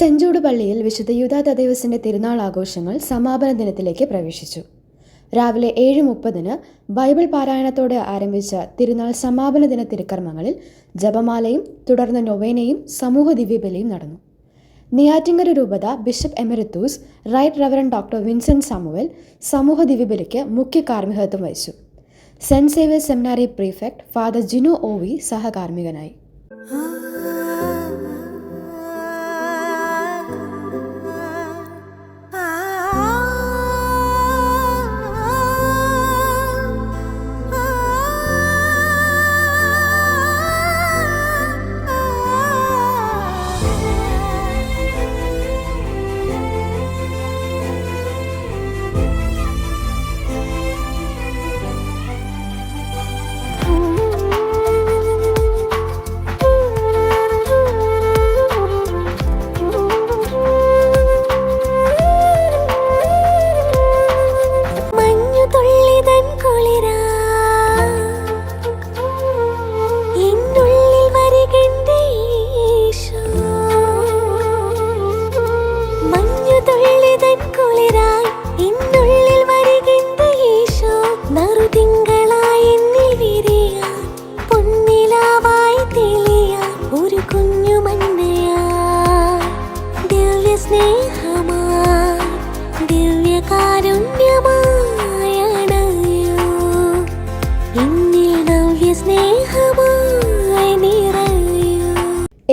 Saint Jude പള്ളിയിൽ വിശുദ്ധ യൂദാ തദേവസിന്റെ തിരുനാൾ ആഘോഷങ്ങൾ സമാപന ദിനത്തിലേക്ക് പ്രവേശിച്ചു. രാവിലെ 7:30 ബൈബിൾ പാരായണത്തോടെ ആരംഭിച്ച തിരുനാൾ സമാപന ദിന തിരുക്കർമ്മങ്ങളിൽ ജപമാലയും തുടർന്ന് നൊവേനയും സമൂഹ ദിവ്യബലിയും നടന്നു. നെയ്യാറ്റിൻകര രൂപത bishop emeritus right reverend doctor Vincent Samuel സമൂഹ ദിവ്യബലിക്ക് മുഖ്യ കാർമ്മികത്വം വഹിച്ചു. Saint Xavier's seminary prefect father Jinu OV സഹകാർമ്മികനായി.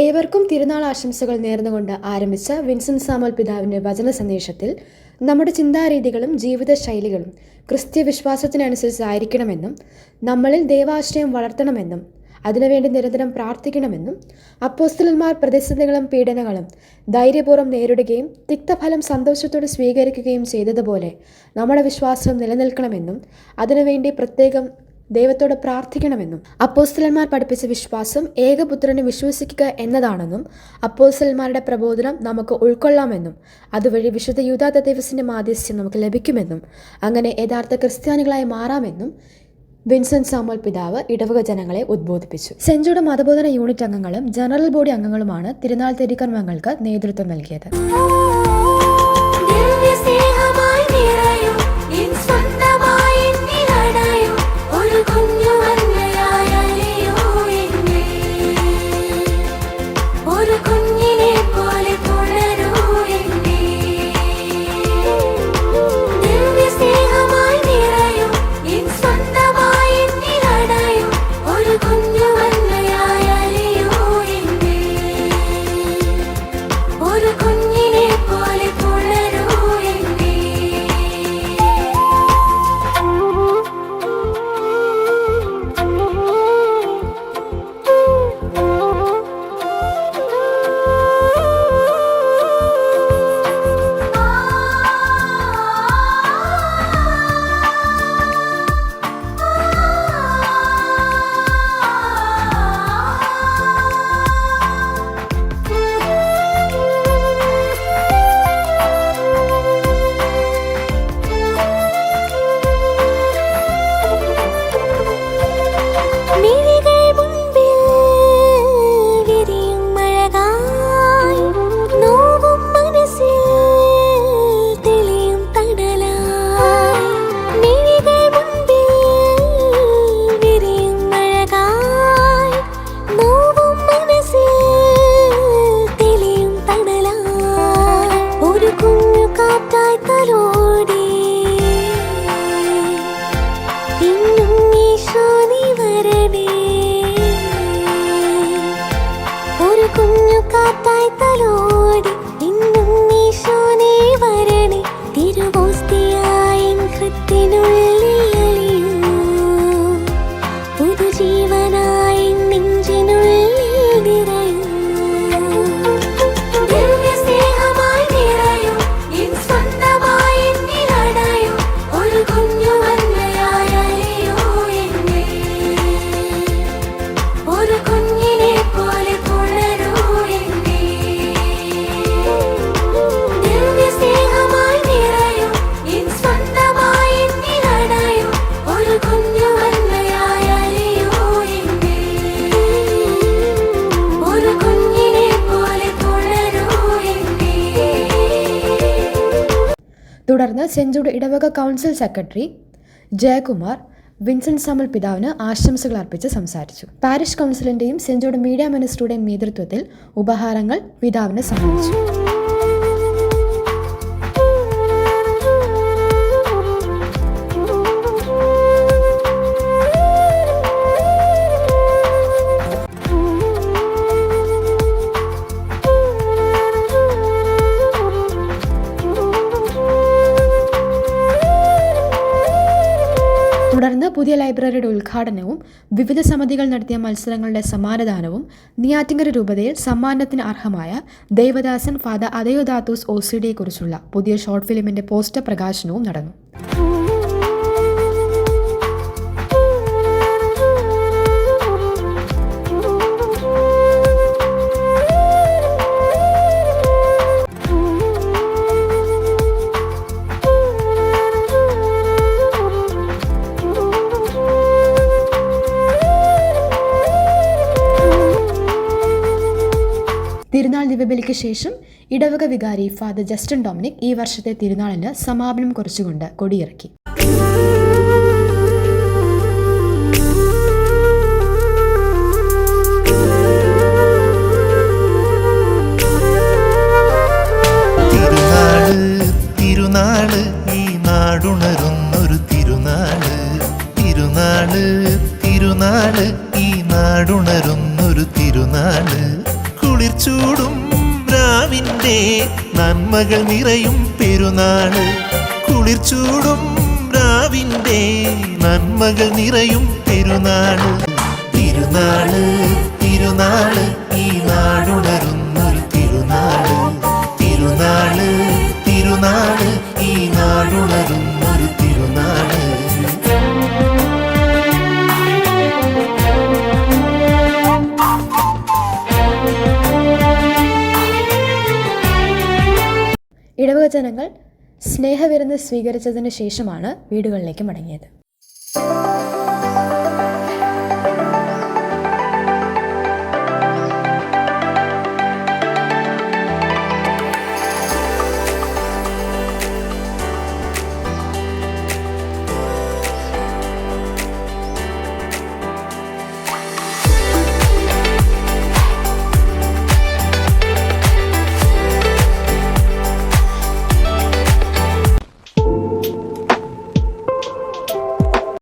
ഏവർക്കും തിരുനാൾ ആശംസകൾ നേർന്നുകൊണ്ട് ആരംഭിച്ച വിൻസെന്റ് സാമുവൽ പിതാവിൻ്റെ വചന സന്ദേശത്തിൽ നമ്മുടെ ചിന്താരീതികളും ജീവിതശൈലികളും ക്രിസ്ത്യ വിശ്വാസത്തിനനുസരിച്ചായിരിക്കണമെന്നും നമ്മളിൽ ദൈവാശ്രയം വളർത്തണമെന്നും അതിനുവേണ്ടി നിരന്തരം പ്രാർത്ഥിക്കണമെന്നും അപ്പോസ്തലന്മാർ പ്രതിസന്ധികളും പീഡനങ്ങളും ധൈര്യപൂർവ്വം നേരിടുകയും തിക്തഫലം സന്തോഷത്തോടെ സ്വീകരിക്കുകയും ചെയ്തതുപോലെ നമ്മുടെ വിശ്വാസം നിലനിൽക്കണമെന്നും അതിനുവേണ്ടി പ്രത്യേകം ദൈവത്തോട് പ്രാർത്ഥിക്കണമെന്നും അപ്പോസ്തലന്മാർ പഠിപ്പിച്ച വിശ്വാസം ഏകപുത്രനെ വിശ്വസിക്കുക എന്നതാണെന്നും അപ്പോസ്തലന്മാരുടെ പ്രബോധനം നമുക്ക് ഉൾക്കൊള്ളാമെന്നും അതുവഴി വിശുദ്ധ യൂദാ തദേവസിന്റെ മാധ്യസ്ഥ്യം നമുക്ക് ലഭിക്കുമെന്നും അങ്ങനെ യഥാർത്ഥ ക്രിസ്ത്യാനികളായി മാറാമെന്നും വിൻസെന്റ് സാമുവൽ പിതാവ് ഇടവക ജനങ്ങളെ ഉദ്ബോധിപ്പിച്ചു. സെന്റ് ജൂഡ് മതബോധന യൂണിറ്റ് അംഗങ്ങളും ജനറൽ ബോഡി അംഗങ്ങളുമാണ് തിരുനാൾ തിരുക്കർമ്മങ്ങൾക്ക് നേതൃത്വം നൽകിയത്. ഒരു കുഞ്ഞിനെ തുടർന്ന് സെൻറ് ജൂഡ് ഇടവക council secretary Jayakumar Vincent Samuel പിതാവിന് ആശംസകൾ അർപ്പിച്ച് സംസാരിച്ചു. പാരിഷ് കൗൺസിലിന്റെയും സെൻറ് ജൂഡ് മീഡിയ മിനിസ്ട്രിയുടെയും നേതൃത്വത്തിൽ ഉപഹാരങ്ങൾ പിതാവിന് സമ്മാനിച്ചു. തുടർന്ന് പുതിയ ലൈബ്രറിയുടെ ഉദ്ഘാടനവും വിവിധ സമിതികൾ നടത്തിയ മത്സരങ്ങളുടെ സമ്മാനദാനവും നെയ്യാറ്റിൻകര രൂപതയിൽ സമ്മാനത്തിന് അർഹമായ ദേവദാസൻ ഫാദർ അദയോദാത്തൂസ് OCD-യെക്കുറിച്ചുള്ള പുതിയ ഷോർട്ട് ഫിലിമിന്റെ പോസ്റ്റർ പ്രകാശനവും നടന്നു. തിരുനാൾ ദിവ്യബലിക്ക് ശേഷം ഇടവക വികാരി ഫാദർ ജസ്റ്റിൻ ഡൊമിനിക് ഈ വർഷത്തെ തിരുനാളിന് സമാപനം കുറിച്ചുകൊണ്ട് കൊടിയിറക്കി. തിരുനാള് ഈ നാടുണരുന്നൊരു തിരുനാള്, തിരുനാള് തിരുനാള് ഈ നാടുണരുന്നൊരു തിരുനാള്. കുളിർച്ചൂടും രാവിന്റെ നന്മകൾ നിറയും പെരുന്നാള്, കുളിർച്ചൂടും രാവിന്റെ നന്മകൾ നിറയും പെരുന്നാള്. തിരുനാള് തിരുനാള് ഈ നാടുണരുന്നൊരു തിരുനാള്, തിരുനാള് തിരുനാള് ഈ നാടുണരുന്നൊരു തിരുനാള്. ഇടവക ജനങ്ങൾ സ്നേഹവിരുന്ന് സ്വീകരിച്ചതിന് ശേഷമാണ് വീടുകളിലേക്ക് മടങ്ങിയത്.